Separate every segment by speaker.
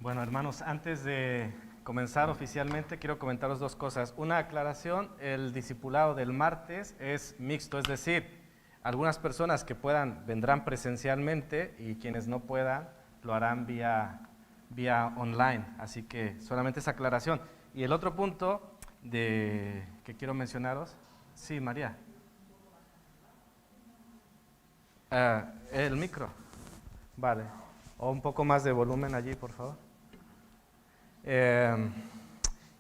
Speaker 1: Bueno, hermanos, antes de comenzar oficialmente, quiero comentaros dos cosas. Una aclaración: el discipulado del martes es mixto, es decir, algunas personas que puedan vendrán presencialmente y quienes no puedan lo harán vía online. Así que solamente esa aclaración. Y el otro punto que quiero mencionaros, sí, María. El micro, vale. O un poco más de volumen allí, por favor.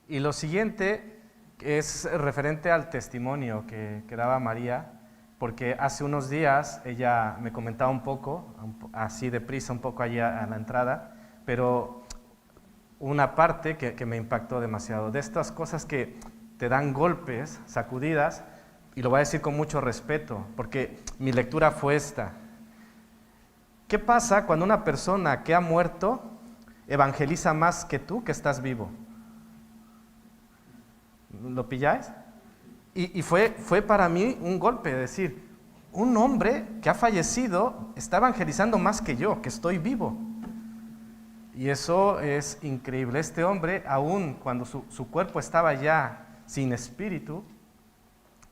Speaker 1: Y lo siguiente es referente al testimonio que daba María, porque hace unos días ella me comentaba un poco, así deprisa, un poco allí a la entrada, pero una parte que me impactó demasiado, de estas cosas que te dan golpes, sacudidas, y lo voy a decir con mucho respeto, porque mi lectura fue esta. ¿Qué pasa cuando una persona que ha muerto evangeliza más que tú que estás vivo? ¿Lo pilláis? Y fue para mí un golpe, decir, un hombre que ha fallecido está evangelizando más que yo, que estoy vivo. Y eso es increíble. Este hombre, aun cuando su cuerpo estaba ya sin espíritu,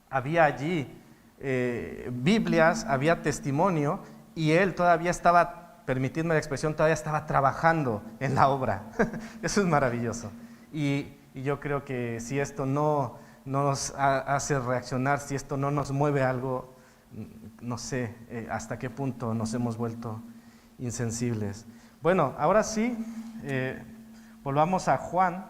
Speaker 1: había allí Biblias, había testimonio, y él todavía estaba, permitidme la expresión, todavía estaba trabajando en la obra. Eso es maravilloso. Y yo creo que si esto no nos hace reaccionar, si esto no nos mueve algo, no sé hasta qué punto nos hemos vuelto insensibles. Bueno, ahora sí, volvamos a Juan,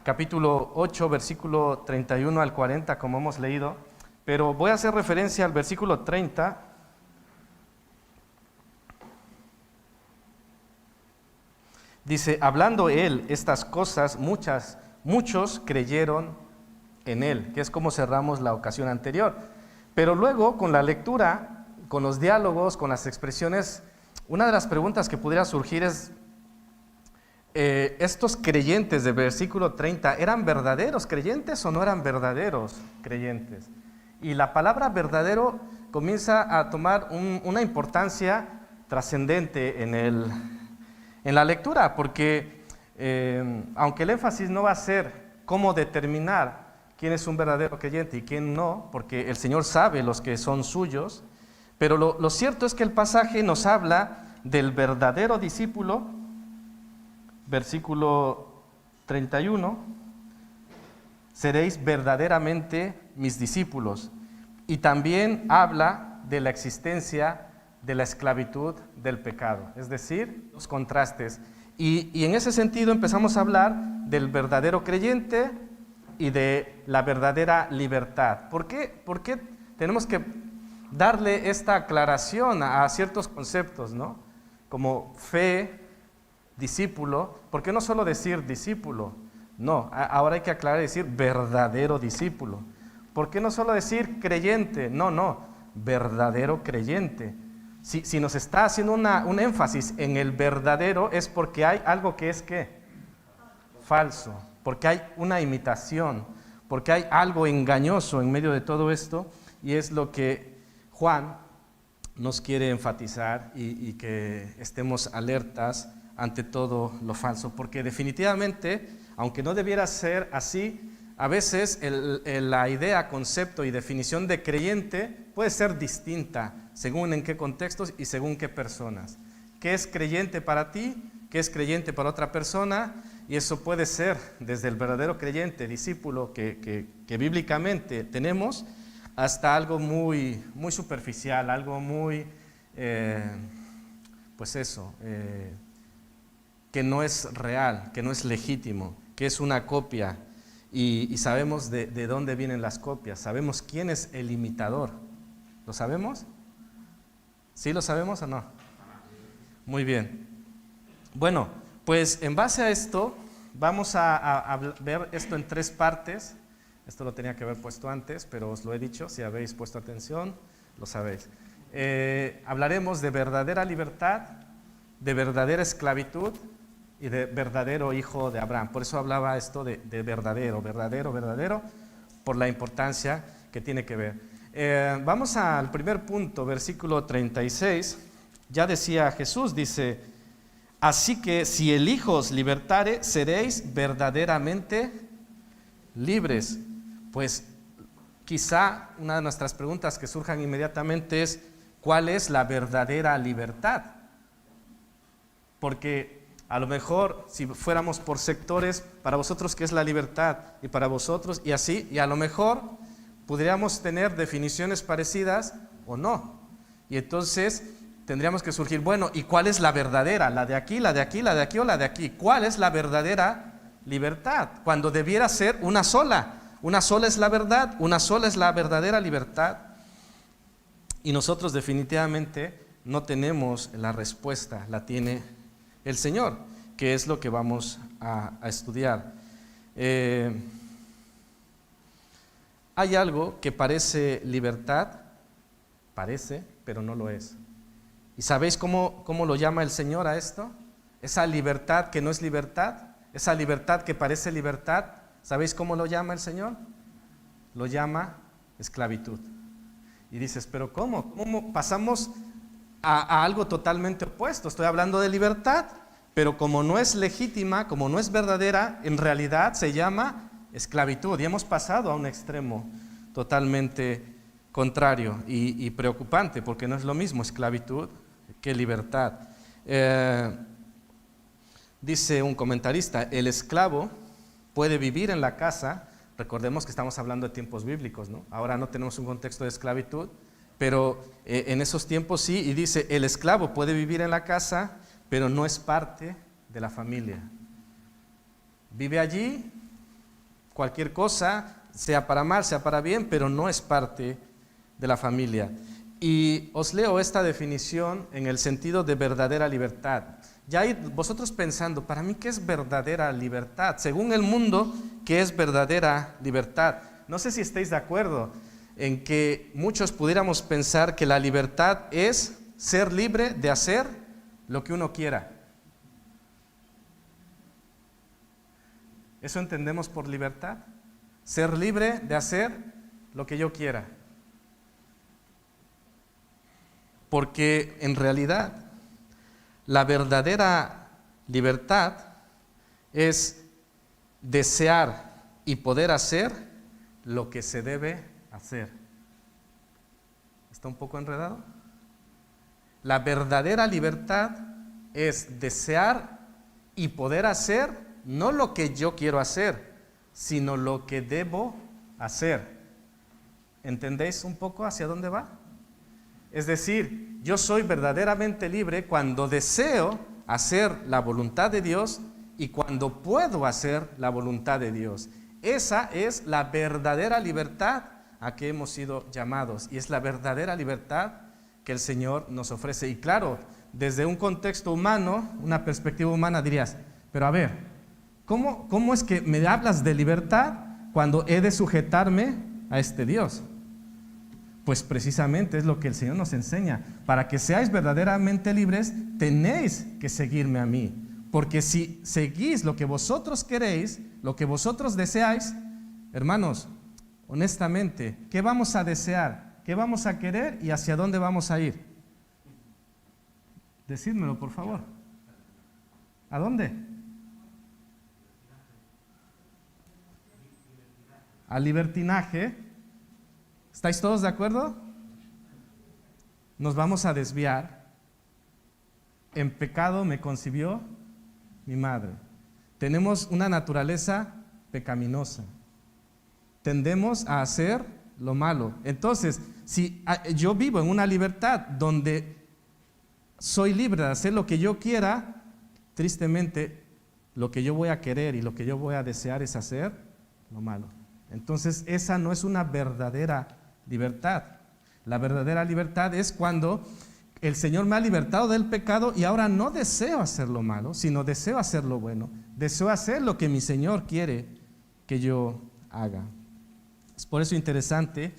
Speaker 1: capítulo 8, versículo 31 al 40, como hemos leído, pero voy a hacer referencia al versículo 30. Dice, hablando él estas cosas, muchos creyeron en él, que es como cerramos la ocasión anterior. Pero luego, con la lectura, con los diálogos, con las expresiones, una de las preguntas que pudiera surgir es, estos creyentes del versículo 30, ¿eran verdaderos creyentes o no eran verdaderos creyentes? Y la palabra verdadero comienza a tomar una importancia trascendente en la lectura, porque aunque el énfasis no va a ser cómo determinar quién es un verdadero creyente y quién no, porque el Señor sabe los que son suyos, pero lo cierto es que el pasaje nos habla del verdadero discípulo, versículo 31, seréis verdaderamente mis discípulos, y también habla de la existencia de la esclavitud del pecado, es decir, los contrastes. Y en ese sentido empezamos a hablar del verdadero creyente y de la verdadera libertad. ¿Por qué tenemos que darle esta aclaración a ciertos conceptos, ¿no? Como fe, discípulo. ¿Por qué no solo decir discípulo? No, ahora hay que aclarar y decir verdadero discípulo. ¿Por qué no solo decir creyente? No, verdadero creyente. Si nos está haciendo un énfasis en el verdadero, es porque hay algo que es ¿qué? Falso, porque hay una imitación, porque hay algo engañoso en medio de todo esto, y es lo que Juan nos quiere enfatizar y que estemos alertas ante todo lo falso, porque definitivamente, aunque no debiera ser así, a veces la idea, concepto y definición de creyente puede ser distinta según en qué contextos y según qué personas. ¿Qué es creyente para ti? ¿Qué es creyente para otra persona? Y eso puede ser desde el verdadero creyente, discípulo que bíblicamente tenemos, hasta algo muy superficial, algo muy, que no es real, que no es legítimo, que es una copia. Y sabemos de dónde vienen las copias, sabemos quién es el imitador. ¿Lo sabemos? ¿Sí lo sabemos o no? Muy bien. Bueno, pues en base a esto, vamos a ver esto en tres partes. Esto lo tenía que haber puesto antes, pero os lo he dicho, si habéis puesto atención, lo sabéis. Hablaremos de verdadera libertad, de verdadera esclavitud y de verdadero hijo de Abraham. Por eso hablaba esto de verdadero, por la importancia que tiene que ver. Vamos al primer punto, versículo 36. Ya decía Jesús, dice, Así que si el Hijo os libertare, seréis verdaderamente libres. Pues quizá una de nuestras preguntas que surjan inmediatamente es, ¿cuál es la verdadera libertad? Porque a lo mejor si fuéramos por sectores, para vosotros ¿qué es la libertad? Y para vosotros, y así, y a lo mejor podríamos tener definiciones parecidas o no. Y entonces tendríamos que surgir, bueno, ¿y cuál es la verdadera? ¿La de aquí, la de aquí, la de aquí o la de aquí? ¿Cuál es la verdadera libertad? Cuando debiera ser una sola. Una sola es la verdad, una sola es la verdadera libertad. Y nosotros definitivamente no tenemos la respuesta, la tiene el Señor, que es lo que vamos a estudiar. Hay algo que parece libertad, parece, pero no lo es. ¿Y sabéis cómo lo llama el Señor a esto? Esa libertad que no es libertad, esa libertad que parece libertad, ¿sabéis cómo lo llama el Señor? Lo llama esclavitud. Y dices, ¿pero cómo? ¿Cómo pasamos a algo totalmente opuesto? Estoy hablando de libertad, pero como no es legítima, como no es verdadera, en realidad se llama esclavitud. Y hemos pasado a un extremo totalmente contrario y preocupante, porque no es lo mismo esclavitud que libertad. Dice un comentarista, el esclavo puede vivir en la casa. Recordemos que estamos hablando de tiempos bíblicos, ¿no? Ahora no tenemos un contexto de esclavitud, pero en esos tiempos sí, y dice, el esclavo puede vivir en la casa, pero no es parte de la familia. Vive allí, cualquier cosa, sea para mal, sea para bien, pero no es parte de la familia. Y os leo esta definición en el sentido de verdadera libertad. Ya hay vosotros pensando, para mí, ¿qué es verdadera libertad? Según el mundo, ¿qué es verdadera libertad? No sé si estáis de acuerdo en que muchos pudiéramos pensar que la libertad es ser libre de hacer lo que uno quiera. ¿Eso entendemos por libertad? Ser libre de hacer lo que yo quiera. Porque en realidad la verdadera libertad es desear y poder hacer lo que se debe hacer. ¿Está un poco enredado? La verdadera libertad es desear y poder hacer no lo que yo quiero hacer, sino lo que debo hacer. ¿Entendéis un poco hacia dónde va? Es decir, yo soy verdaderamente libre cuando deseo hacer la voluntad de Dios y cuando puedo hacer la voluntad de Dios. Esa es la verdadera libertad a que hemos sido llamados y es la verdadera libertad que el Señor nos ofrece. Y claro, desde un contexto humano, una perspectiva humana dirías, pero a ver, ¿cómo es que me hablas de libertad cuando he de sujetarme a este Dios? Pues precisamente es lo que el Señor nos enseña. Para que seáis verdaderamente libres, tenéis que seguirme a mí. Porque si seguís lo que vosotros queréis, lo que vosotros deseáis, hermanos, honestamente, ¿qué vamos a desear? ¿Qué vamos a querer y hacia dónde vamos a ir? Decídmelo, por favor. ¿A dónde? Al libertinaje. ¿Estáis todos de acuerdo? Nos vamos a desviar. En pecado me concibió mi madre. Tenemos una naturaleza pecaminosa. Tendemos a hacer lo malo. Entonces, si yo vivo en una libertad donde soy libre de hacer lo que yo quiera, tristemente, lo que yo voy a querer y lo que yo voy a desear es hacer lo malo. Entonces, esa no es una verdadera libertad. La verdadera libertad es cuando el Señor me ha libertado del pecado y ahora no deseo hacer lo malo, sino deseo hacer lo bueno. Deseo hacer lo que mi Señor quiere que yo haga. Es por eso interesante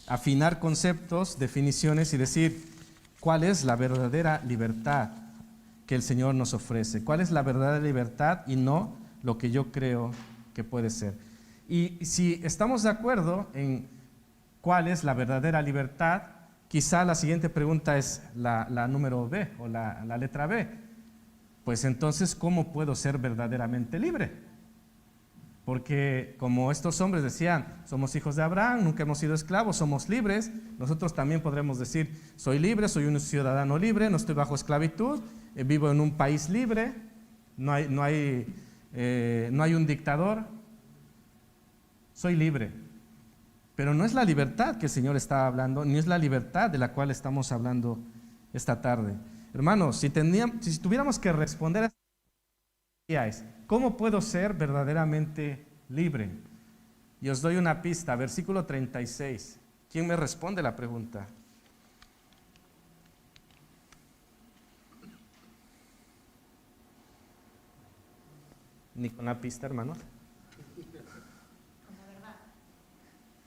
Speaker 1: afinar conceptos, definiciones y decir cuál es la verdadera libertad que el Señor nos ofrece. Cuál es la verdadera libertad y no lo que yo creo que puede ser. Y si estamos de acuerdo en cuál es la verdadera libertad, quizá la siguiente pregunta es la número B o la letra B. pues entonces, ¿cómo puedo ser verdaderamente libre? Porque como estos hombres decían, somos hijos de Abraham, nunca hemos sido esclavos, somos libres, nosotros también podremos decir, soy libre, soy un ciudadano libre, no estoy bajo esclavitud, vivo en un país libre, no hay un dictador, soy libre. Pero no es la libertad que el Señor está hablando, ni es la libertad de la cual estamos hablando esta tarde. Hermanos, si tuviéramos que responder a esta pregunta, ¿cómo puedo ser verdaderamente libre? Y os doy una pista, versículo 36. ¿Quién me responde la pregunta? Ni con una pista, hermanos.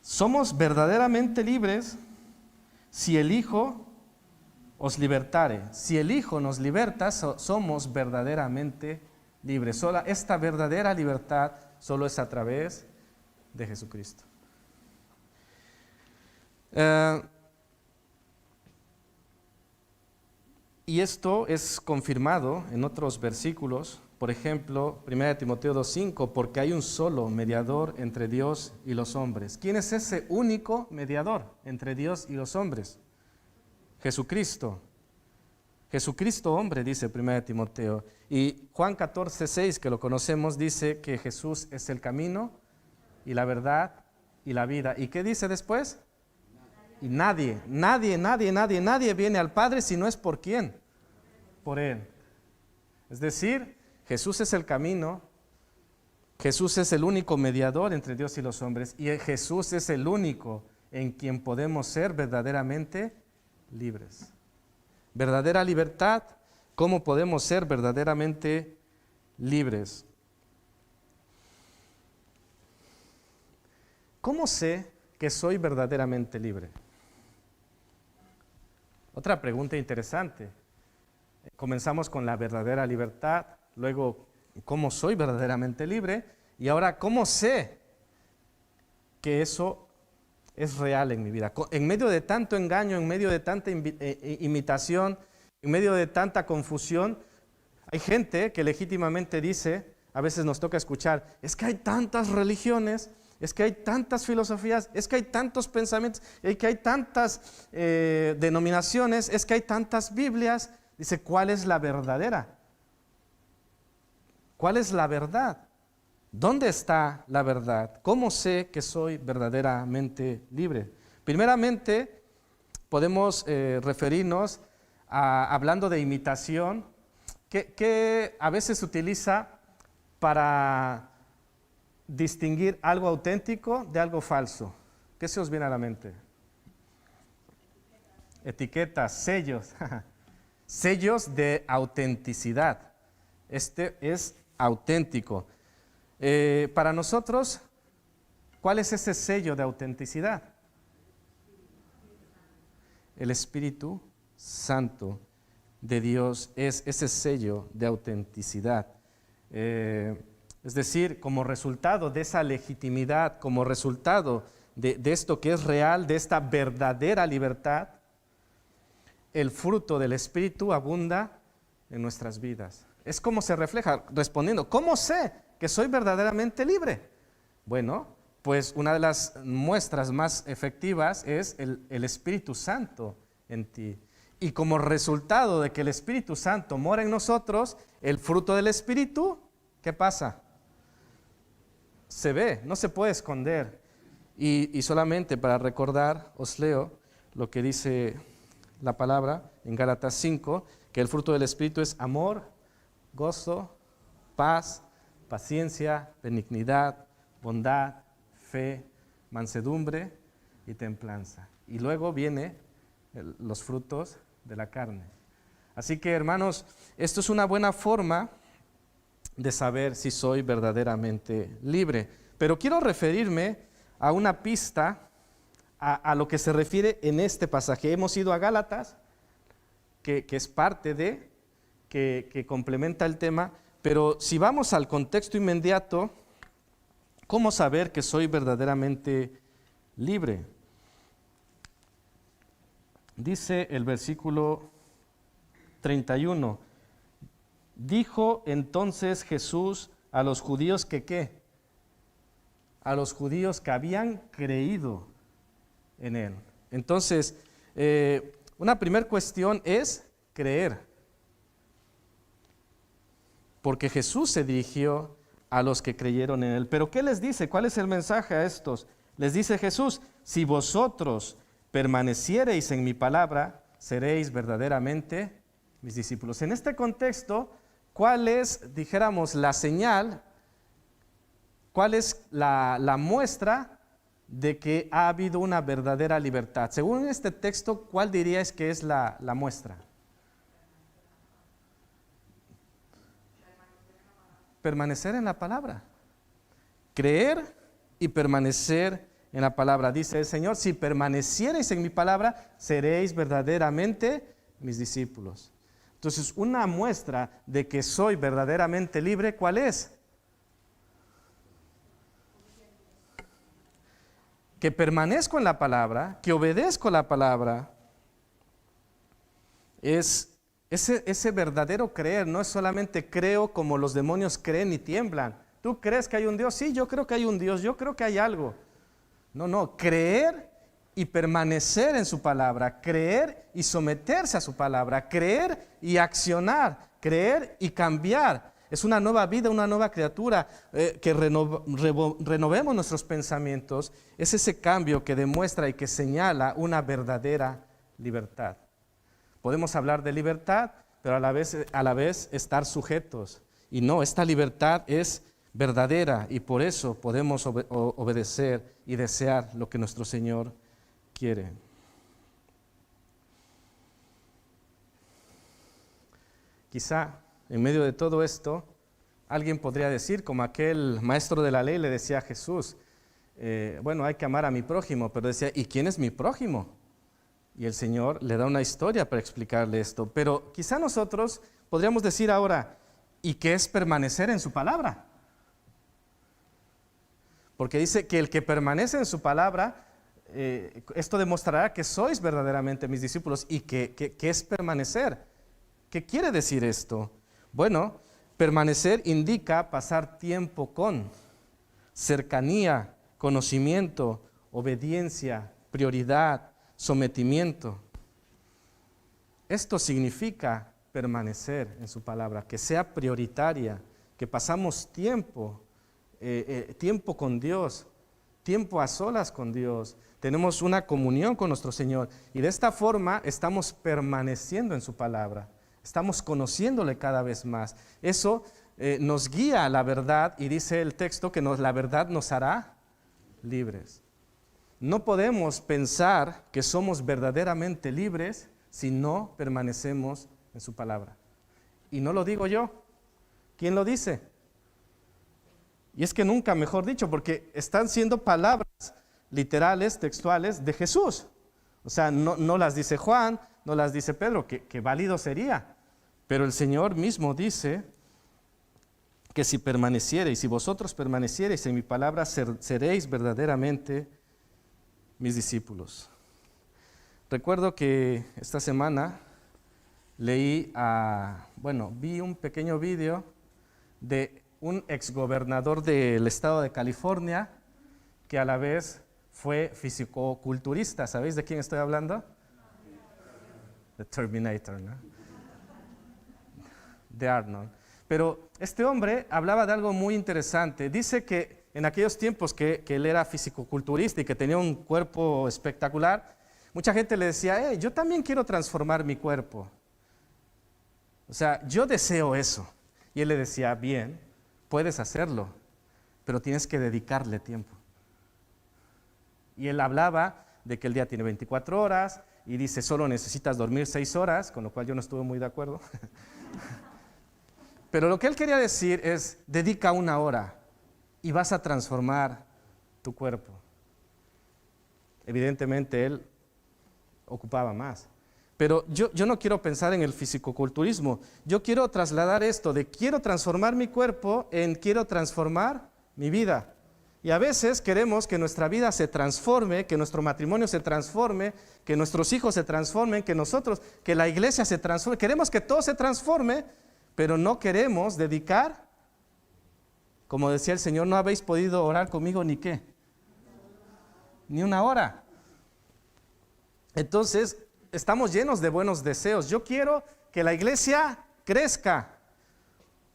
Speaker 1: Somos verdaderamente libres si el Hijo os libertare. Si el Hijo nos liberta, somos verdaderamente libres. Esta verdadera libertad solo es a través de Jesucristo. Y esto es confirmado en otros versículos. Por ejemplo, 1 Timoteo 2:5, porque hay un solo mediador entre Dios y los hombres. ¿Quién es ese único mediador entre Dios y los hombres? Jesucristo. Jesucristo hombre, dice 1 Timoteo. Y Juan 14:6, que lo conocemos, dice que Jesús es el camino y la verdad y la vida. ¿Y qué dice después? Y nadie viene al Padre si no es por quién. Por Él. Es decir, Jesús es el camino, Jesús es el único mediador entre Dios y los hombres, y Jesús es el único en quien podemos ser verdaderamente libres. Verdadera libertad, ¿cómo podemos ser verdaderamente libres? ¿Cómo sé que soy verdaderamente libre? Otra pregunta interesante. Comenzamos con la verdadera libertad, luego, ¿cómo soy verdaderamente libre? Y ahora, ¿cómo sé que eso es real en mi vida? En medio de tanto engaño, en medio de tanta imitación, en medio de tanta confusión, hay gente que legítimamente dice, a veces nos toca escuchar, es que hay tantas religiones, es que hay tantas filosofías, es que hay tantos pensamientos, es que hay tantas denominaciones, es que hay tantas Biblias. Dice, ¿cuál es la verdadera? ¿Cuál es la verdad? ¿Dónde está la verdad? ¿Cómo sé que soy verdaderamente libre? Primeramente, podemos referirnos hablando de imitación, que a veces se utiliza para distinguir algo auténtico de algo falso. ¿Qué se os viene a la mente? Etiquetas, sellos, sellos de autenticidad. Este es auténtico. Para nosotros, ¿cuál es ese sello de autenticidad? El Espíritu Santo de Dios es ese sello de autenticidad. Es decir, como resultado de esa legitimidad, como resultado de esto que es real, de esta verdadera libertad, el fruto del Espíritu abunda en nuestras vidas. Es como se refleja respondiendo, ¿cómo sé que soy verdaderamente libre? Bueno, pues una de las muestras más efectivas es el Espíritu Santo en ti. Y como resultado de que el Espíritu Santo mora en nosotros, el fruto del Espíritu, ¿qué pasa? Se ve, no se puede esconder. Y solamente para recordar, os leo lo que dice la palabra en Gálatas 5, que el fruto del Espíritu es amor, gozo, paz, paciencia, benignidad, bondad, fe, mansedumbre y templanza. Y luego vienen los frutos de la carne. Así que, hermanos, esto es una buena forma de saber si soy verdaderamente libre. Pero quiero referirme a una pista a lo que se refiere en este pasaje. Hemos ido a Gálatas, que es parte de, que complementa el tema, pero si vamos al contexto inmediato, ¿cómo saber que soy verdaderamente libre? Dice el versículo 31, Dijo entonces Jesús a los judíos que ¿qué? A los judíos que habían creído en Él. Entonces, una primera cuestión es creer. Porque Jesús se dirigió a los que creyeron en Él. Pero ¿qué les dice? ¿Cuál es el mensaje a estos? Les dice Jesús, si vosotros permaneciereis en mi palabra, seréis verdaderamente mis discípulos. En este contexto, ¿cuál es, dijéramos, la señal? ¿Cuál es la muestra de que ha habido una verdadera libertad? Según este texto, ¿cuál diríais que es la muestra? Permanecer en la palabra. Creer y permanecer en la palabra. Dice el Señor, si permaneciereis en mi palabra, seréis verdaderamente mis discípulos. Entonces, una muestra de que soy verdaderamente libre, ¿cuál es? Que permanezco en la palabra, que obedezco la palabra. Es ese verdadero creer, no es solamente creo como los demonios creen y tiemblan. ¿Tú crees que hay un Dios? Sí, yo creo que hay un Dios, yo creo que hay algo. No, creer y permanecer en su palabra, creer y someterse a su palabra, creer y accionar, creer y cambiar. Es una nueva vida, una nueva criatura, que renovemos nuestros pensamientos. Es ese cambio que demuestra y que señala una verdadera libertad. Podemos hablar de libertad, pero a la vez estar sujetos. Y no, esta libertad es verdadera y por eso podemos obedecer y desear lo que nuestro Señor quiere. Quizá en medio de todo esto, alguien podría decir, como aquel maestro de la ley le decía a Jesús, bueno, hay que amar a mi prójimo, pero decía, ¿y quién es mi prójimo? Y el Señor le da una historia para explicarle esto. Pero quizá nosotros podríamos decir ahora, ¿y qué es permanecer en su palabra? Porque dice que el que permanece en su palabra, esto demostrará que sois verdaderamente mis discípulos. ¿Y qué es permanecer? ¿Qué quiere decir esto? Bueno, permanecer indica pasar tiempo con, cercanía, conocimiento, obediencia, prioridad, sometimiento. Esto significa permanecer en su palabra, que sea prioritaria, que pasamos tiempo con Dios, tiempo a solas con Dios, tenemos una comunión con nuestro Señor y de esta forma estamos permaneciendo en su palabra, estamos conociéndole cada vez más. Eso nos guía a la verdad y dice el texto que la verdad nos hará libres. No podemos pensar que somos verdaderamente libres si no permanecemos en su palabra. Y no lo digo yo. ¿Quién lo dice? Y es que nunca mejor dicho, porque están siendo palabras literales, textuales de Jesús. O sea, no las dice Juan, no las dice Pedro, que válido sería. Pero el Señor mismo dice que si permaneciereis, si vosotros permaneciereis en mi palabra, seréis verdaderamente mis discípulos. Recuerdo que esta semana vi un pequeño video de un exgobernador del estado de California que a la vez fue fisicoculturista. ¿Sabéis de quién estoy hablando? The Terminator, ¿no? De Arnold. Pero este hombre hablaba de algo muy interesante. Dice que en aquellos tiempos que él era fisicoculturista y que tenía un cuerpo espectacular, mucha gente le decía, yo también quiero transformar mi cuerpo. O sea, yo deseo eso. Y él le decía, bien, puedes hacerlo, pero tienes que dedicarle tiempo. Y él hablaba de que el día tiene 24 horas y dice, solo necesitas dormir 6 horas, con lo cual yo no estuve muy de acuerdo. Pero lo que él quería decir es, dedica 1 hora y vas a transformar tu cuerpo. Evidentemente él ocupaba más. Pero yo no quiero pensar en el fisicoculturismo. Yo quiero trasladar esto de quiero transformar mi cuerpo en quiero transformar mi vida. Y a veces queremos que nuestra vida se transforme, que nuestro matrimonio se transforme, que nuestros hijos se transformen, que la iglesia se transforme. Queremos que todo se transforme, pero no queremos dedicar, como decía el Señor, no habéis podido orar conmigo ni qué, ni una hora. Entonces, estamos llenos de buenos deseos. Yo quiero que la iglesia crezca.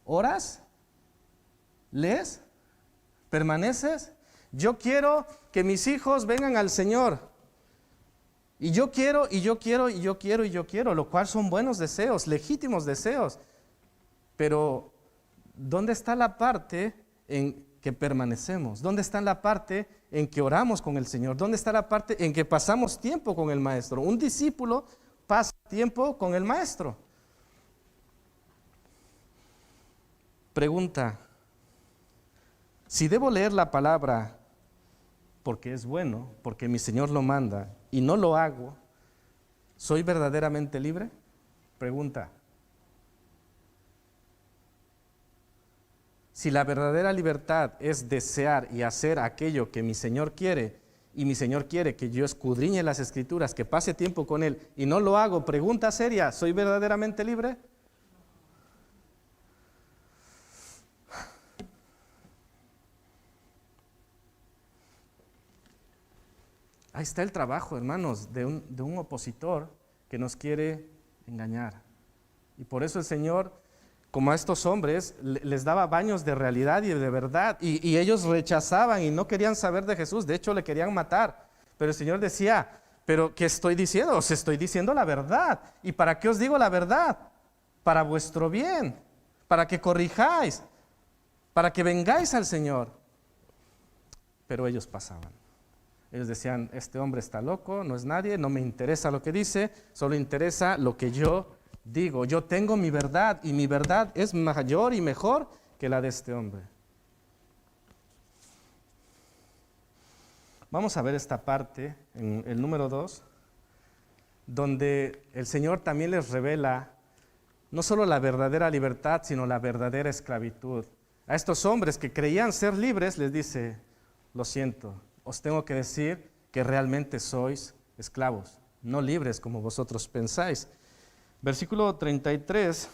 Speaker 1: ¿Oras? ¿Lees? ¿Permaneces? Yo quiero que mis hijos vengan al Señor. Y yo quiero, y yo quiero, y yo quiero, y yo quiero, lo cual son buenos deseos, legítimos deseos. Pero, ¿dónde está la parte en que permanecemos? ¿Dónde está la parte en que oramos con el Señor? ¿Dónde está la parte en que pasamos tiempo con el Maestro? Un discípulo pasa tiempo con el Maestro. Pregunta: si debo leer la palabra porque es bueno, porque mi Señor lo manda, y no lo hago, ¿soy verdaderamente libre? Pregunta. Si la verdadera libertad es desear y hacer aquello que mi Señor quiere, y mi Señor quiere que yo escudriñe las Escrituras, que pase tiempo con Él, y no lo hago, pregunta seria, ¿soy verdaderamente libre? Ahí está el trabajo, hermanos, de un opositor que nos quiere engañar. Y por eso el Señor, como a estos hombres, les daba baños de realidad y de verdad. Y ellos rechazaban y no querían saber de Jesús. De hecho, le querían matar. Pero el Señor decía: ¿pero qué estoy diciendo? Os estoy diciendo la verdad. ¿Y para qué os digo la verdad? Para vuestro bien, para que corrijáis, para que vengáis al Señor. Pero ellos pasaban. Ellos decían: este hombre está loco, no es nadie, no me interesa lo que dice, solo interesa lo que yo digo. Yo tengo mi verdad y mi verdad es mayor y mejor que la de este hombre. Vamos a ver esta parte, en el número 2, donde el Señor también les revela no solo la verdadera libertad, sino la verdadera esclavitud. A estos hombres que creían ser libres les dice: lo siento, os tengo que decir que realmente sois esclavos, no libres como vosotros pensáis. Versículo 33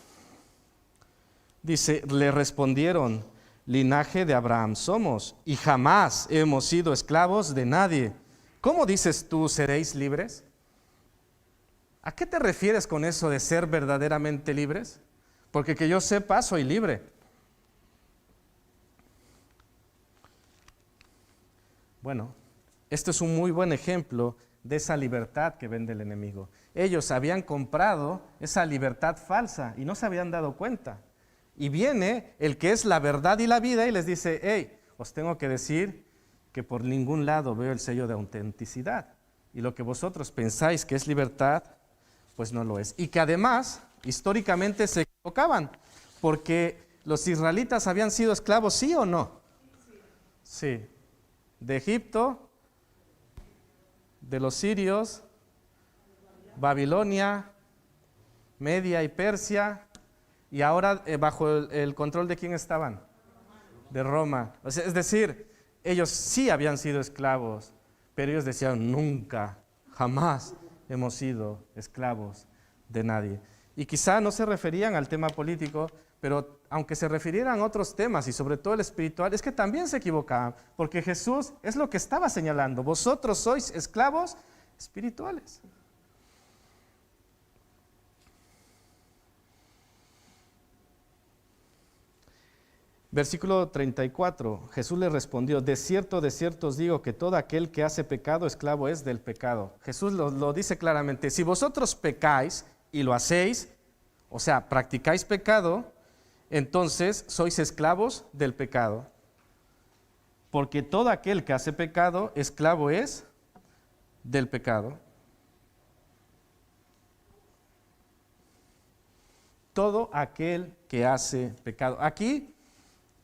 Speaker 1: dice: le respondieron: linaje de Abraham somos, y jamás hemos sido esclavos de nadie. ¿Cómo dices tú, seréis libres? ¿A qué te refieres con eso de ser verdaderamente libres? Porque que yo sepa, soy libre. Bueno, esto es un muy buen ejemplo de esa libertad que vende el enemigo. Ellos habían comprado esa libertad falsa y no se habían dado cuenta. Y viene el que es la verdad y la vida y les dice: hey, os tengo que decir que por ningún lado veo el sello de autenticidad. Y lo que vosotros pensáis que es libertad, pues no lo es. Y que además, históricamente se equivocaban, porque los israelitas habían sido esclavos, ¿sí o no? Sí. De Egipto, de los sirios, Babilonia, Media y Persia, y ahora bajo el control de ¿quién estaban? De Roma. O sea, es decir, ellos sí habían sido esclavos, pero ellos decían: nunca, jamás hemos sido esclavos de nadie. Y quizá no se referían al tema político, pero aunque se refirieran a otros temas y sobre todo el espiritual, es que también se equivocaban, porque Jesús es lo que estaba señalando: vosotros sois esclavos espirituales. Versículo 34, Jesús le respondió: de cierto os digo que todo aquel que hace pecado, esclavo es del pecado. Jesús lo dice claramente: si vosotros pecáis y lo hacéis, o sea, practicáis pecado, entonces sois esclavos del pecado. Porque todo aquel que hace pecado, esclavo es del pecado. Todo aquel que hace pecado. Aquí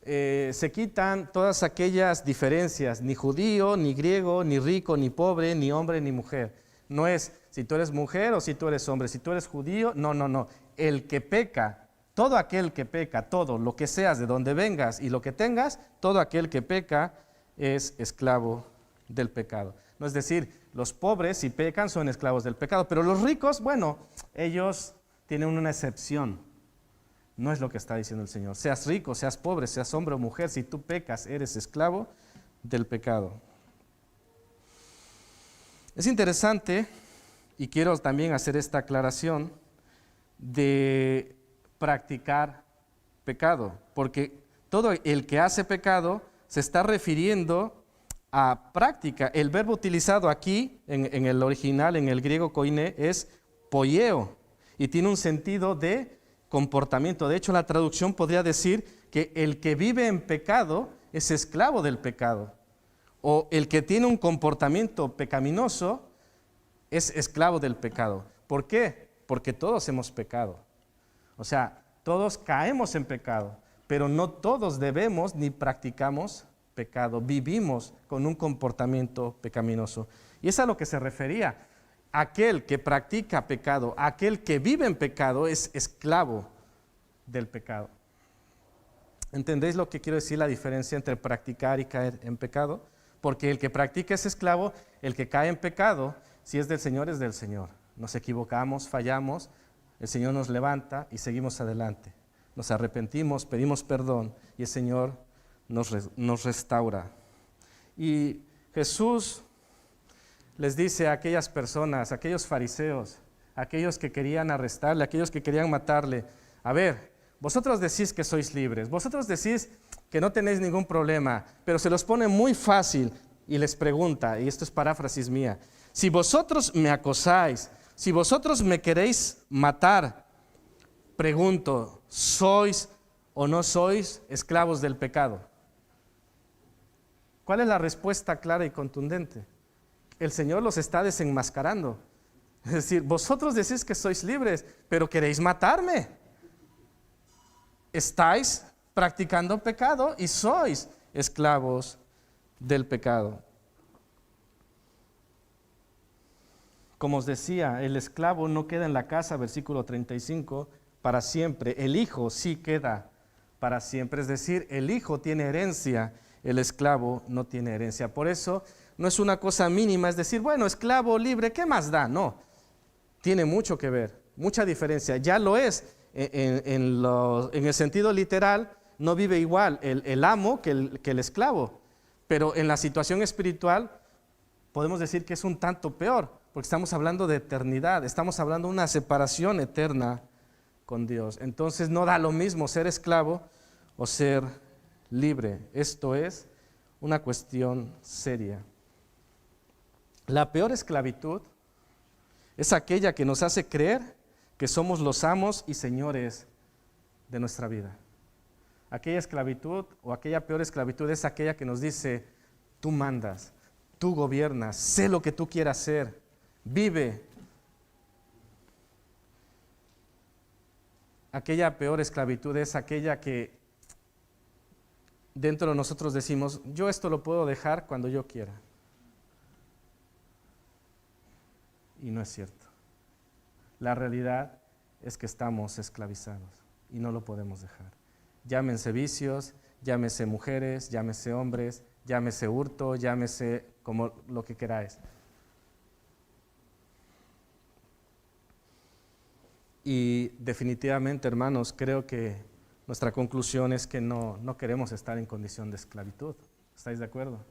Speaker 1: se quitan todas aquellas diferencias: ni judío, ni griego, ni rico, ni pobre, ni hombre, ni mujer. No es si tú eres mujer o si tú eres hombre, si tú eres judío, no. El que peca, todo aquel que peca, todo lo que seas, de donde vengas y lo que tengas, todo aquel que peca es esclavo del pecado. No es decir, los pobres si pecan son esclavos del pecado, pero los ricos, bueno, ellos tienen una excepción. No es lo que está diciendo el Señor. Seas rico, seas pobre, seas hombre o mujer, si tú pecas, eres esclavo del pecado. Es interesante, y quiero también hacer esta aclaración, de practicar pecado, porque todo el que hace pecado se está refiriendo a práctica. El verbo utilizado aquí, en el original, en el griego koine, es poieo, y tiene un sentido de comportamiento. De hecho, la traducción podría decir que el que vive en pecado es esclavo del pecado, o el que tiene un comportamiento pecaminoso es esclavo del pecado. ¿Por qué? Porque todos hemos pecado. O sea, todos caemos en pecado, pero no todos debemos ni practicamos pecado. Vivimos con un comportamiento pecaminoso. Y es a lo que se refería. Aquel que practica pecado, aquel que vive en pecado es esclavo del pecado. ¿Entendéis lo que quiero decir, la diferencia entre practicar y caer en pecado? Porque el que practica es esclavo, el que cae en pecado, si es del Señor, es del Señor. Nos equivocamos, fallamos, el Señor nos levanta y seguimos adelante. Nos arrepentimos, pedimos perdón y el Señor nos restaura. Y Jesús les dice a aquellas personas, a aquellos fariseos, a aquellos que querían arrestarle, a aquellos que querían matarle, a ver, vosotros decís que sois libres, vosotros decís que no tenéis ningún problema, pero se los pone muy fácil y les pregunta, y esto es paráfrasis mía, si vosotros me acosáis, si vosotros me queréis matar, pregunto, ¿sois o no sois esclavos del pecado? ¿Cuál es la respuesta clara y contundente? El Señor los está desenmascarando. Es decir, vosotros decís que sois libres, pero queréis matarme. Estáis practicando pecado y sois esclavos del pecado. Como os decía, el esclavo no queda en la casa, versículo 35, para siempre. El hijo sí queda para siempre. Es decir, el hijo tiene herencia, el esclavo no tiene herencia. Por eso no es una cosa mínima, es decir, bueno, esclavo libre, ¿qué más da? No, tiene mucho que ver, mucha diferencia. Ya lo es en el sentido literal, no vive igual el amo que el esclavo, pero en la situación espiritual podemos decir que es un tanto peor, porque estamos hablando de eternidad, estamos hablando de una separación eterna con Dios. Entonces no da lo mismo ser esclavo o ser libre. Esto es una cuestión seria. La peor esclavitud es aquella que nos hace creer que somos los amos y señores de nuestra vida. Aquella esclavitud o aquella peor esclavitud es aquella que nos dice, tú mandas, tú gobiernas, sé lo que tú quieras hacer, vive. Aquella peor esclavitud es aquella que dentro de nosotros decimos, yo esto lo puedo dejar cuando yo quiera. Y no es cierto. La realidad es que estamos esclavizados y no lo podemos dejar. Llámense vicios, llámese mujeres, llámese hombres, llámese hurto, llámese como lo que queráis. Y definitivamente, hermanos, creo que nuestra conclusión es que no queremos estar en condición de esclavitud. ¿Estáis de acuerdo?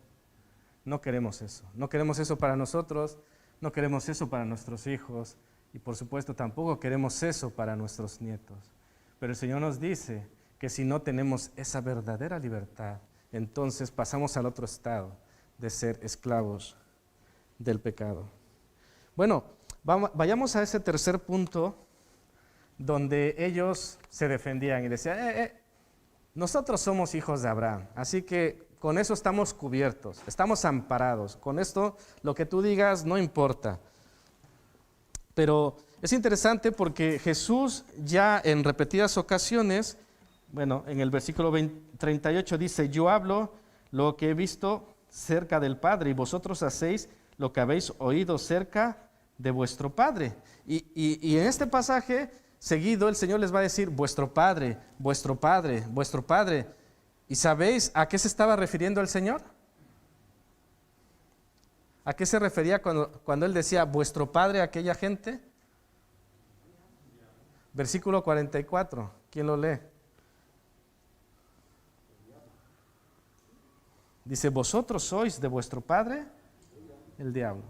Speaker 1: No queremos eso. No queremos eso para nosotros, no queremos eso para nuestros hijos y por supuesto tampoco queremos eso para nuestros nietos. Pero el Señor nos dice que si no tenemos esa verdadera libertad, entonces pasamos al otro estado de ser esclavos del pecado. Bueno, vayamos a ese tercer punto donde ellos se defendían y decían, nosotros somos hijos de Abraham, así que con eso estamos cubiertos, estamos amparados, con esto lo que tú digas no importa. Pero es interesante porque Jesús ya en repetidas ocasiones, bueno, en el versículo 38 dice, yo hablo lo que he visto cerca del Padre y vosotros hacéis lo que habéis oído cerca de vuestro Padre. Y en este pasaje seguido el Señor les va a decir, vuestro Padre, vuestro Padre, vuestro Padre. ¿Y sabéis a qué se estaba refiriendo el Señor? ¿A qué se refería cuando Él decía, vuestro Padre a aquella gente? Versículo 44. ¿Quién lo lee? Dice, vosotros sois de vuestro padre el diablo.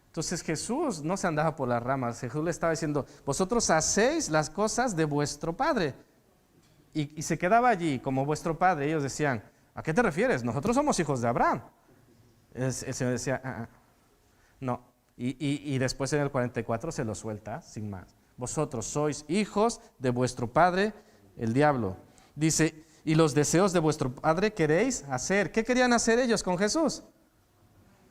Speaker 1: Entonces Jesús no se andaba por las ramas. Jesús le estaba diciendo, vosotros hacéis las cosas de vuestro padre. Y se quedaba allí como vuestro padre. Ellos decían, ¿a qué te refieres? Nosotros somos hijos de Abraham. El Señor decía, no. Y después en el 44 se lo suelta sin más. Vosotros sois hijos de vuestro padre el diablo. Dice, y los deseos de vuestro padre queréis hacer. ¿Qué querían hacer ellos con Jesús?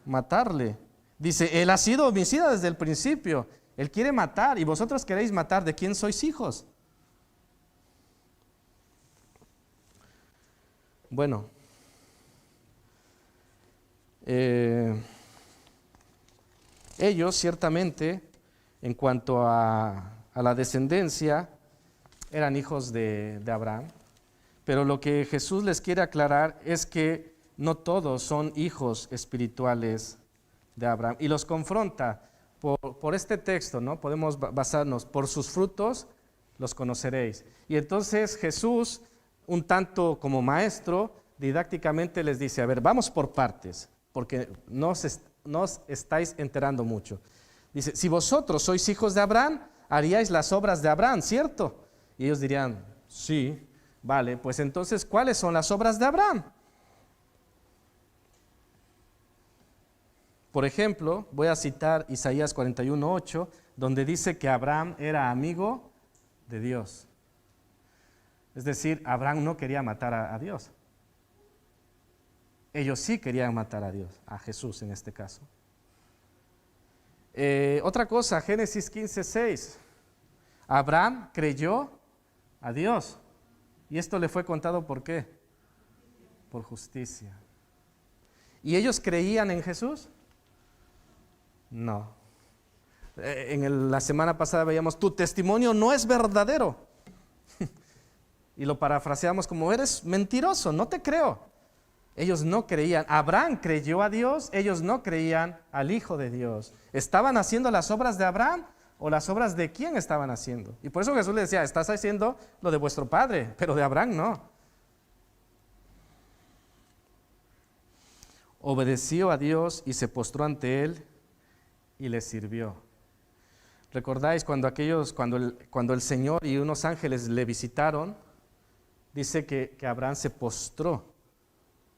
Speaker 1: Matarle. Dice, él ha sido homicida desde el principio. Él quiere matar y vosotros queréis matar. ¿De quién sois hijos? Bueno, ellos ciertamente, en cuanto a la descendencia, eran hijos de Abraham, pero lo que Jesús les quiere aclarar es que no todos son hijos espirituales de Abraham, y los confronta por este texto, ¿no? Podemos basarnos, por sus frutos los conoceréis. Y entonces Jesús, un tanto como maestro, didácticamente les dice, a ver, vamos por partes, porque no os estáis enterando mucho. Dice, si vosotros sois hijos de Abraham, haríais las obras de Abraham, ¿cierto? Y ellos dirían, sí, vale, pues entonces, ¿cuáles son las obras de Abraham? Por ejemplo, voy a citar Isaías 41:8, donde dice que Abraham era amigo de Dios. Es decir, Abraham no quería matar a Dios. Ellos sí querían matar a Dios, a Jesús en este caso. Otra cosa, Génesis 15:6. Abraham creyó a Dios. Y esto le fue contado ¿por qué? Por justicia. ¿Y ellos creían en Jesús? No. La semana pasada veíamos, tu testimonio no es verdadero. Y lo parafraseamos como, eres mentiroso, no te creo. Ellos no creían. Abraham creyó a Dios, ellos no creían al Hijo de Dios. ¿Estaban haciendo las obras de Abraham o las obras de quién estaban haciendo? Y por eso Jesús le decía, estás haciendo lo de vuestro padre, pero de Abraham no. Obedeció a Dios y se postró ante él y le sirvió. ¿Recordáis cuando el Señor y unos ángeles le visitaron? Dice que Abraham se postró.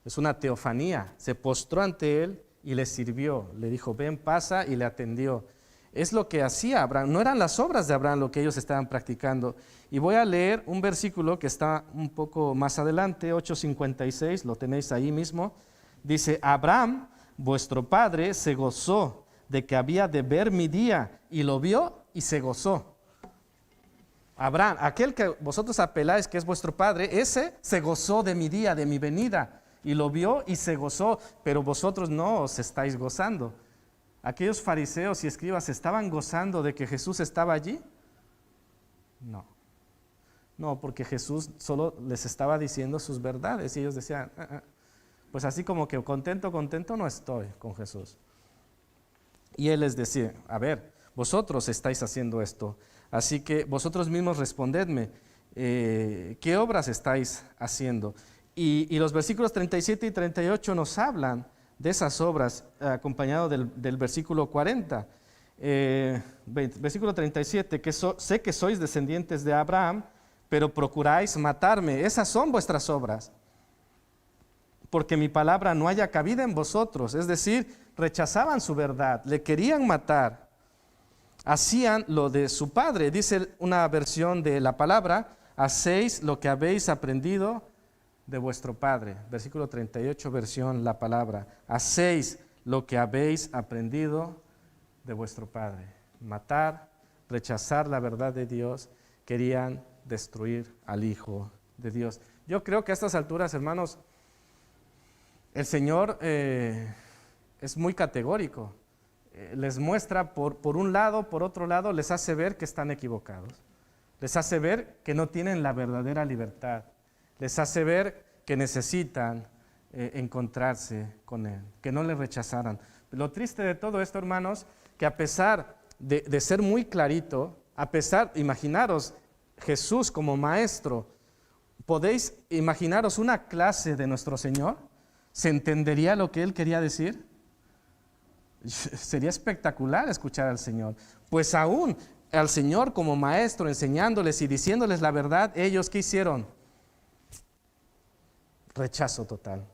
Speaker 1: Es una teofanía. Se postró ante él y le sirvió. Le dijo, ven, pasa, y le atendió. Es lo que hacía Abraham. No eran las obras de Abraham lo que ellos estaban practicando. Y voy a leer un versículo que está un poco más adelante, 8:56, lo tenéis ahí mismo. Dice, Abraham, vuestro padre, se gozó de que había de ver mi día, y lo vio y se gozó. Abraham, aquel que vosotros apeláis que es vuestro padre, ese se gozó de mi día, de mi venida, y lo vio y se gozó, pero vosotros no os estáis gozando. ¿Aquellos fariseos y escribas estaban gozando de que Jesús estaba allí? No, porque Jesús solo les estaba diciendo sus verdades, y ellos decían, pues así como que contento no estoy con Jesús. Y él les decía, a ver, vosotros estáis haciendo esto, así que vosotros mismos respondedme, ¿qué obras estáis haciendo? Y los versículos 37 y 38 nos hablan de esas obras, acompañado del versículo 40. Versículo 37, sé que sois descendientes de Abraham, pero procuráis matarme. Esas son vuestras obras, porque mi palabra no haya cabida en vosotros. Es decir, rechazaban su verdad, le querían matar. Hacían lo de su padre. Dice una versión de la palabra, hacéis lo que habéis aprendido de vuestro padre. Versículo 38, versión la palabra. Hacéis lo que habéis aprendido de vuestro padre. Matar, rechazar la verdad de Dios, querían destruir al Hijo de Dios. Yo creo que a estas alturas, hermanos, el Señor es muy categórico. Les muestra por un lado, por otro lado, les hace ver que están equivocados. Les hace ver que no tienen la verdadera libertad. Les hace ver que necesitan encontrarse con Él, que no le rechazaran. Lo triste de todo esto, hermanos, que a pesar de ser muy clarito, imaginaros, Jesús como maestro, ¿podéis imaginaros una clase de nuestro Señor? ¿Se entendería lo que Él quería decir? Sería espectacular escuchar al Señor. Pues aún al Señor como maestro, enseñándoles y diciéndoles la verdad, ellos ¿qué hicieron? Rechazo total.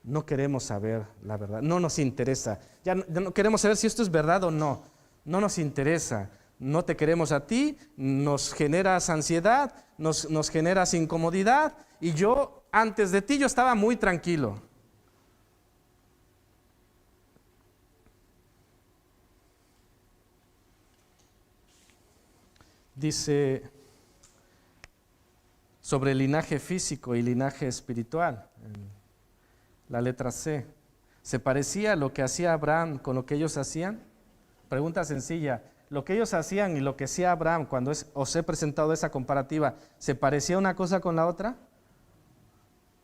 Speaker 1: No queremos saber la verdad, no nos interesa. Ya no queremos saber si esto es verdad o no. No nos interesa. No te queremos a ti, nos generas ansiedad, nos generas incomodidad. Y yo, antes de ti, yo estaba muy tranquilo. Dice sobre el linaje físico y linaje espiritual, la letra C. ¿Se parecía a lo que hacía Abraham con lo que ellos hacían? Pregunta sencilla. ¿Lo que ellos hacían y lo que hacía Abraham, cuando os he presentado esa comparativa, ¿se parecía una cosa con la otra?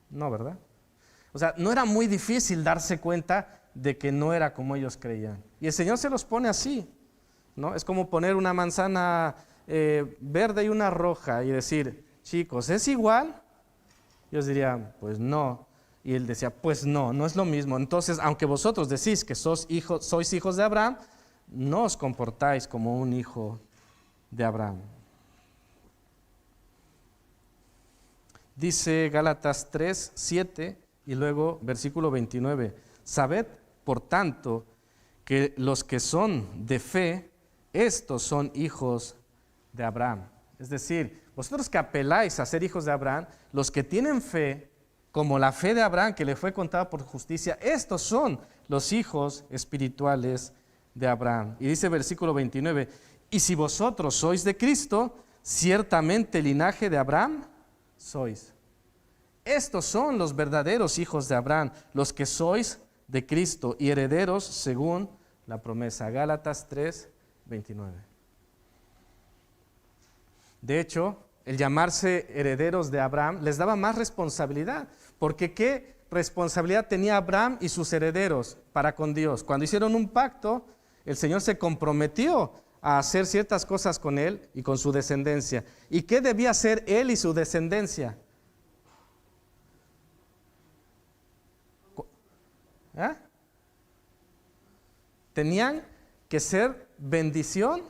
Speaker 1: No, ¿verdad? O sea, no era muy difícil darse cuenta de que no era como ellos creían. Y el Señor se los pone así, ¿no? Es como poner una manzana verde y una roja y decir, chicos, ¿es igual? Ellos dirían, pues no. Y él decía, pues no, no es lo mismo. Entonces, aunque vosotros decís que sois hijos de Abraham, no os comportáis como un hijo de Abraham. Dice Gálatas 3, 7 y luego versículo 29. Sabed, por tanto, que los que son de fe, estos son hijos de Abraham. Es decir, vosotros que apeláis a ser hijos de Abraham, los que tienen fe, como la fe de Abraham que le fue contada por justicia, estos son los hijos espirituales de Abraham. Y dice versículo 29, y si vosotros sois de Cristo, ciertamente linaje de Abraham sois. Estos son los verdaderos hijos de Abraham, los que sois de Cristo y herederos según la promesa. Gálatas 3, 29. De hecho, el llamarse herederos de Abraham les daba más responsabilidad, porque ¿qué responsabilidad tenía Abraham y sus herederos para con Dios? Cuando hicieron un pacto, el Señor se comprometió a hacer ciertas cosas con él y con su descendencia. ¿Y qué debía hacer él y su descendencia? ¿Eh? Tenían que ser bendición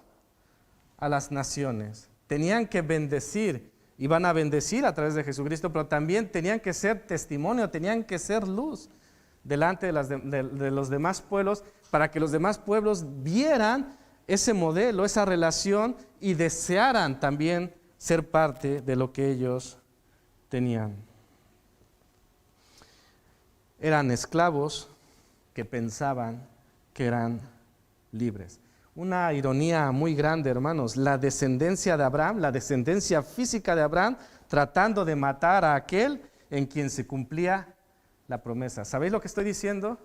Speaker 1: a las naciones. Tenían que bendecir, iban a bendecir a través de Jesucristo, pero también tenían que ser testimonio, tenían que ser luz delante de los demás pueblos, para que los demás pueblos vieran ese modelo, esa relación y desearan también ser parte de lo que ellos tenían. Eran esclavos que pensaban que eran libres. Una ironía muy grande, hermanos, la descendencia de Abraham, la descendencia física de Abraham, tratando de matar a aquel en quien se cumplía la promesa. ¿Sabéis lo que estoy diciendo?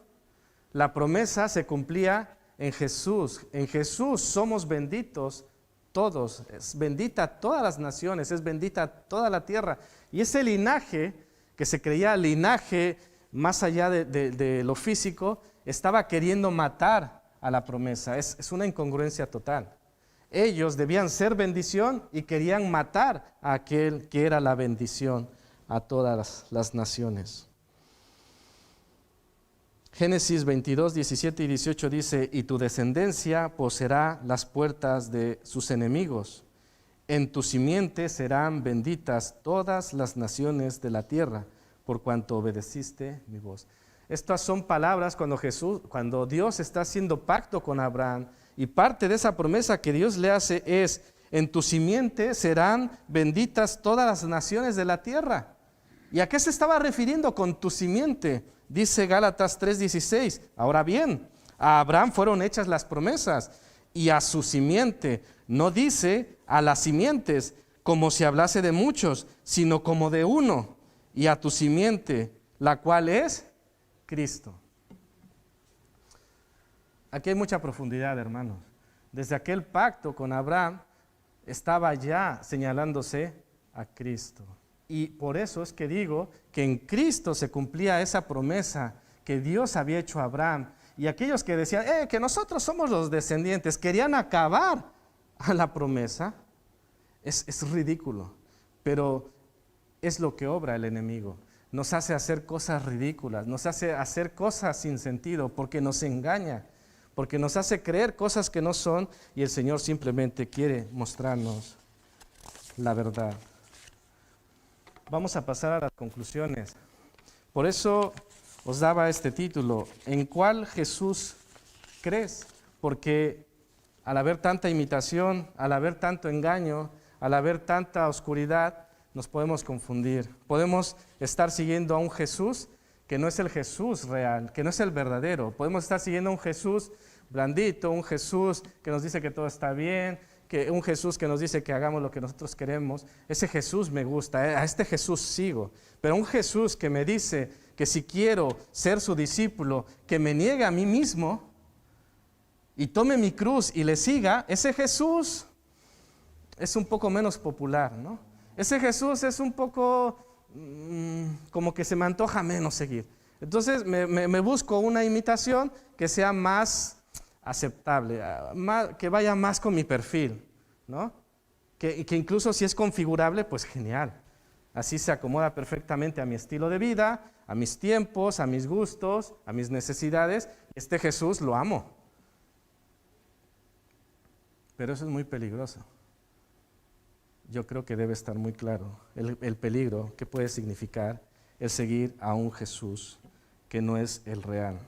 Speaker 1: La promesa se cumplía en Jesús. En Jesús somos benditos todos. Es bendita todas las naciones, es bendita toda la tierra. Y ese linaje, que se creía linaje más allá de lo físico, estaba queriendo matar a la promesa. Es una incongruencia total. Ellos debían ser bendición y querían matar a aquel que era la bendición a todas las naciones. Génesis 22, 17 y 18 dice, y tu descendencia poseerá las puertas de sus enemigos. En tu simiente serán benditas todas las naciones de la tierra, por cuanto obedeciste mi voz. Estas son palabras cuando Dios está haciendo pacto con Abraham, y parte de esa promesa que Dios le hace es, en tu simiente serán benditas todas las naciones de la tierra. ¿Y a qué se estaba refiriendo con tu simiente? Dice Gálatas 3:16, ahora bien, a Abraham fueron hechas las promesas y a su simiente, no dice a las simientes como si hablase de muchos, sino como de uno, y a tu simiente, la cual es Cristo. Aquí hay mucha profundidad, hermanos. Desde aquel pacto con Abraham estaba ya señalándose a Cristo. Y por eso es que digo que en Cristo se cumplía esa promesa que Dios había hecho a Abraham. Y aquellos que decían, que nosotros somos los descendientes, querían acabar a la promesa. Es ridículo, pero es lo que obra el enemigo. Nos hace hacer cosas ridículas, nos hace hacer cosas sin sentido porque nos engaña, porque nos hace creer cosas que no son y el Señor simplemente quiere mostrarnos la verdad. Vamos a pasar a las conclusiones. Por eso os daba este título, ¿en cuál Jesús crees? Porque al haber tanta imitación, al haber tanto engaño, al haber tanta oscuridad, nos podemos confundir. Podemos estar siguiendo a un Jesús que no es el Jesús real, que no es el verdadero. Podemos estar siguiendo a un Jesús blandito, un Jesús que nos dice que todo está bien, un Jesús que nos dice que hagamos lo que nosotros queremos. Ese Jesús me gusta, a este Jesús sigo. Pero un Jesús que me dice que si quiero ser su discípulo, que me niegue a mí mismo y tome mi cruz y le siga, ese Jesús es un poco menos popular, ¿no? Ese Jesús es un poco como que se me antoja menos seguir. Entonces me busco una imitación que sea más aceptable, que vaya más con mi perfil, ¿no? Que incluso si es configurable, pues genial. Así se acomoda perfectamente a mi estilo de vida, a mis tiempos, a mis gustos, a mis necesidades. Este Jesús lo amo. Pero eso es muy peligroso. Yo creo que debe estar muy claro el peligro que puede significar el seguir a un Jesús que no es el real.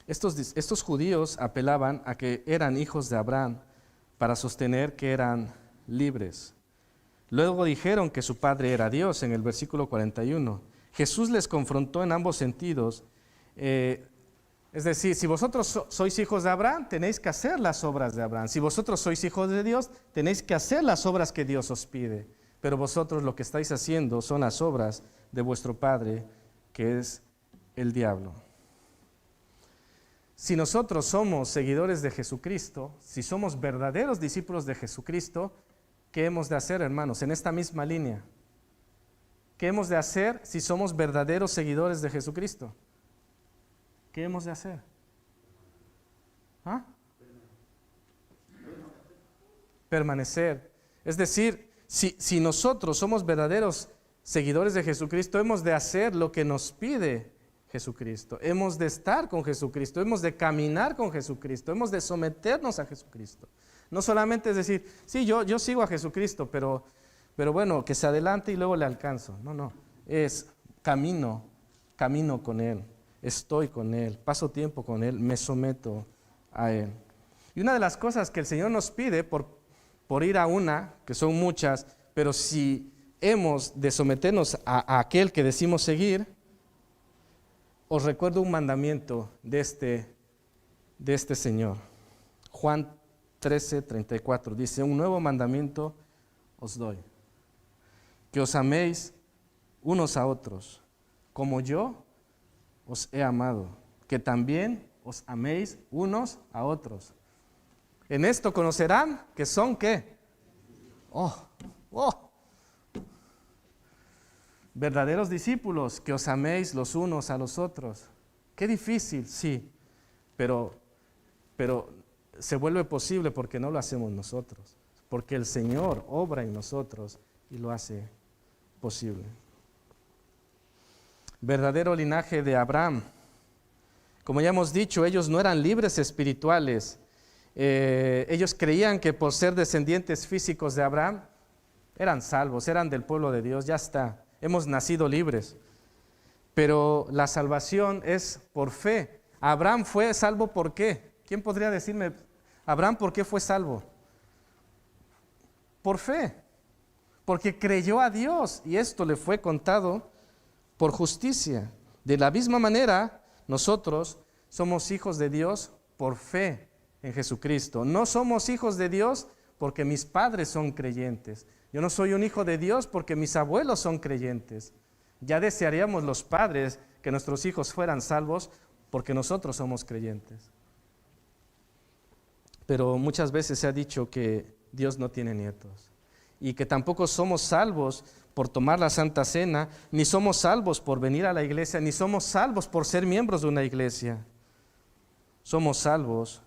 Speaker 1: Estos judíos apelaban a que eran hijos de Abraham para sostener que eran libres. Luego dijeron que su padre era Dios en el versículo 41. Jesús les confrontó en ambos sentidos. Es decir, si vosotros sois hijos de Abraham, tenéis que hacer las obras de Abraham. Si vosotros sois hijos de Dios, tenéis que hacer las obras que Dios os pide. Pero vosotros lo que estáis haciendo son las obras de vuestro padre, que es el diablo. Si nosotros somos seguidores de Jesucristo, si somos verdaderos discípulos de Jesucristo, ¿qué hemos de hacer, hermanos? En esta misma línea. ¿Qué hemos de hacer si somos verdaderos seguidores de Jesucristo? ¿Qué hemos de hacer? ¿Ah? Permanecer. Es decir, si nosotros somos verdaderos seguidores de Jesucristo, hemos de hacer lo que nos pide Jesucristo. Hemos de estar con Jesucristo, hemos de caminar con Jesucristo, hemos de someternos a Jesucristo. No solamente es decir, sí, yo sigo a Jesucristo, pero bueno, que se adelante y luego le alcanzo. No, es camino con Él. Estoy con Él, paso tiempo con Él, me someto a Él. Y una de las cosas que el Señor nos pide, por ir a una, que son muchas, pero si hemos de someternos a aquel que decimos seguir, os recuerdo un mandamiento de este Señor. Juan 13:34 dice, un nuevo mandamiento os doy, que os améis unos a otros, como yo os he amado, que también os améis unos a otros. En esto conocerán que son ¿qué? Verdaderos discípulos, que os améis los unos a los otros. Qué difícil, sí, pero se vuelve posible porque no lo hacemos nosotros, porque el Señor obra en nosotros y lo hace posible. Verdadero linaje de Abraham. Como ya hemos dicho, ellos no eran libres espirituales. Ellos creían que por ser descendientes físicos de Abraham, eran salvos, eran del pueblo de Dios, ya está, hemos nacido libres. Pero la salvación es por fe. Abraham fue salvo ¿por qué? ¿Quién podría decirme, Abraham, por qué fue salvo? Por fe, porque creyó a Dios y esto le fue contado por justicia. De la misma manera, nosotros somos hijos de Dios por fe en Jesucristo. No somos hijos de Dios porque mis padres son creyentes. Yo no soy un hijo de Dios porque mis abuelos son creyentes. Ya desearíamos los padres que nuestros hijos fueran salvos porque nosotros somos creyentes. Pero muchas veces se ha dicho que Dios no tiene nietos y que tampoco somos salvos por tomar la Santa Cena, ni somos salvos por venir a la iglesia, ni somos salvos por ser miembros de una iglesia. Somos salvos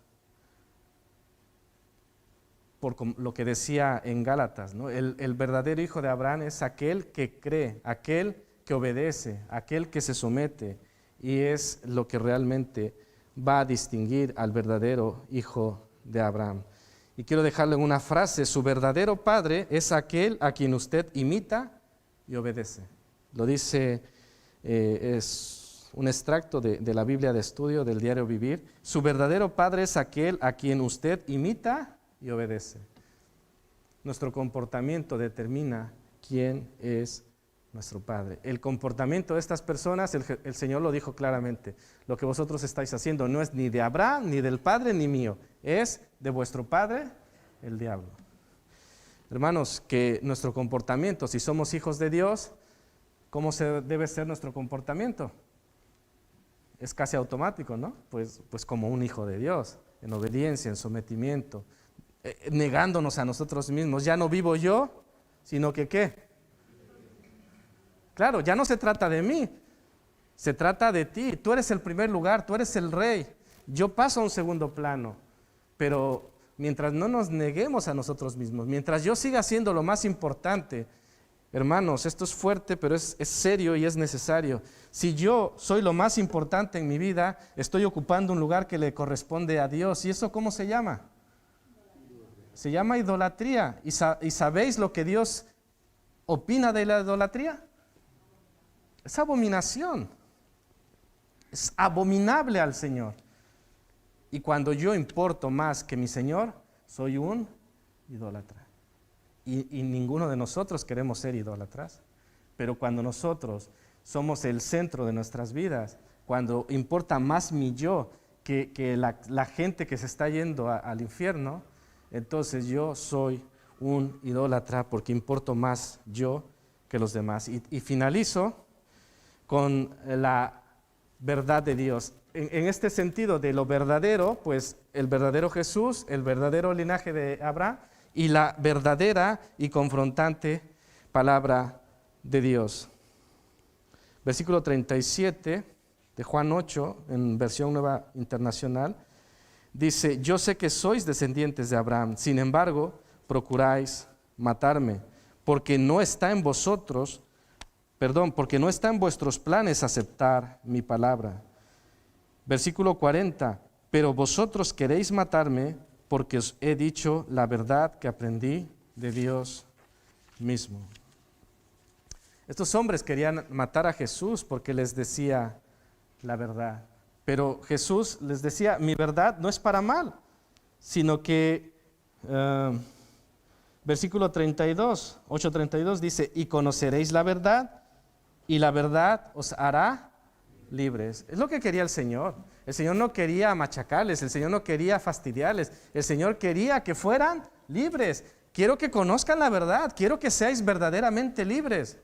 Speaker 1: lo que decía en Gálatas, ¿no? El verdadero hijo de Abraham es aquel que cree, aquel que obedece, aquel que se somete, y es lo que realmente va a distinguir al verdadero hijo de Abraham. Y quiero dejarle una frase: su verdadero padre es aquel a quien usted imita y obedece. Lo dice, es un extracto de la Biblia de estudio del diario Vivir. Su verdadero padre es aquel a quien usted imita y obedece. Nuestro comportamiento determina quién es nuestro Padre. El comportamiento de estas personas, el Señor lo dijo claramente: lo que vosotros estáis haciendo no es ni de Abraham, ni del Padre, ni mío, es de vuestro padre, el diablo. Hermanos, que nuestro comportamiento, si somos hijos de Dios, ¿cómo debe ser nuestro comportamiento? Es casi automático, ¿no? Pues como un hijo de Dios, en obediencia, en sometimiento, negándonos a nosotros mismos. Ya no vivo yo, sino que ¿qué? Claro, ya no se trata de mí, se trata de ti. Tú eres el primer lugar, tú eres el rey. Yo paso a un segundo plano, pero mientras no nos neguemos a nosotros mismos, mientras yo siga siendo lo más importante, hermanos, esto es fuerte, pero es serio y es necesario. Si yo soy lo más importante en mi vida, estoy ocupando un lugar que le corresponde a Dios. ¿Y eso cómo se llama? Se llama idolatría. ¿Y sabéis lo que Dios opina de la idolatría? Es abominación. Es abominable al Señor. Y cuando yo importo más que mi Señor, soy un idólatra. Y ninguno de nosotros queremos ser idólatras. Pero cuando nosotros somos el centro de nuestras vidas, cuando importa más mi yo que la gente que se está yendo al infierno, entonces yo soy un idólatra porque importo más yo que los demás. Y finalizo con la verdad de Dios. En este sentido de lo verdadero, pues el verdadero Jesús, el verdadero linaje de Abraham y la verdadera y confrontante palabra de Dios. Versículo 37 de Juan 8, en versión Nueva Internacional, dice: yo sé que sois descendientes de Abraham, sin embargo, procuráis matarme, porque no está en vuestros planes aceptar mi palabra. Versículo 40, pero vosotros queréis matarme porque os he dicho la verdad que aprendí de Dios mismo. Estos hombres querían matar a Jesús porque les decía la verdad. Pero Jesús les decía: mi verdad no es para mal, sino que, versículo 32, 8:32 dice: y conoceréis la verdad, y la verdad os hará libres. Es lo que quería el Señor. El Señor no quería machacarles, el Señor no quería fastidiarles, el Señor quería que fueran libres. Quiero que conozcan la verdad, quiero que seáis verdaderamente libres.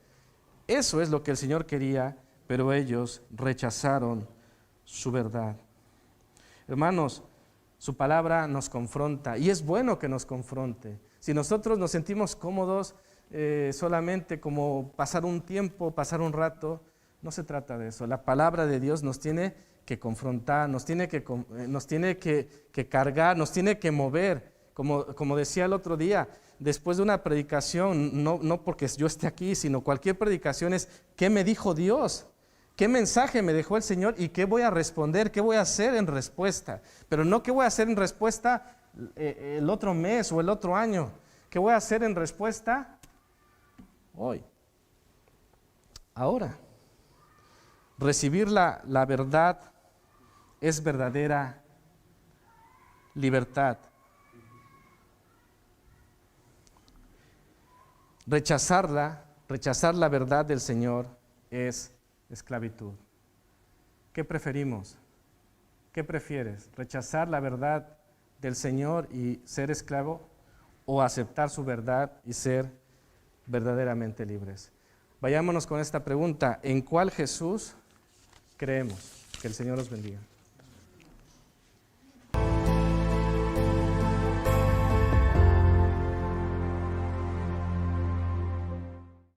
Speaker 1: Eso es lo que el Señor quería, pero ellos rechazaron su verdad. Hermanos, su palabra nos confronta y es bueno que nos confronte. Si nosotros nos sentimos cómodos solamente como pasar un tiempo, pasar un rato, no se trata de eso. La palabra de Dios nos tiene que confrontar, nos tiene que cargar, nos tiene que mover. Como decía el otro día, después de una predicación, no porque yo esté aquí, sino cualquier predicación es: ¿qué me dijo Dios? ¿Qué mensaje me dejó el Señor? ¿Y qué voy a responder? ¿Qué voy a hacer en respuesta? Pero no qué voy a hacer en respuesta el otro mes o el otro año. ¿Qué voy a hacer en respuesta hoy? Ahora. Recibir la verdad es verdadera libertad. Rechazar la verdad del Señor es esclavitud. ¿Qué preferimos? ¿Qué prefieres? ¿Rechazar la verdad del Señor y ser esclavo, o aceptar su verdad y ser verdaderamente libres? Vayámonos con esta pregunta: ¿en cuál Jesús creemos? Que el Señor los bendiga.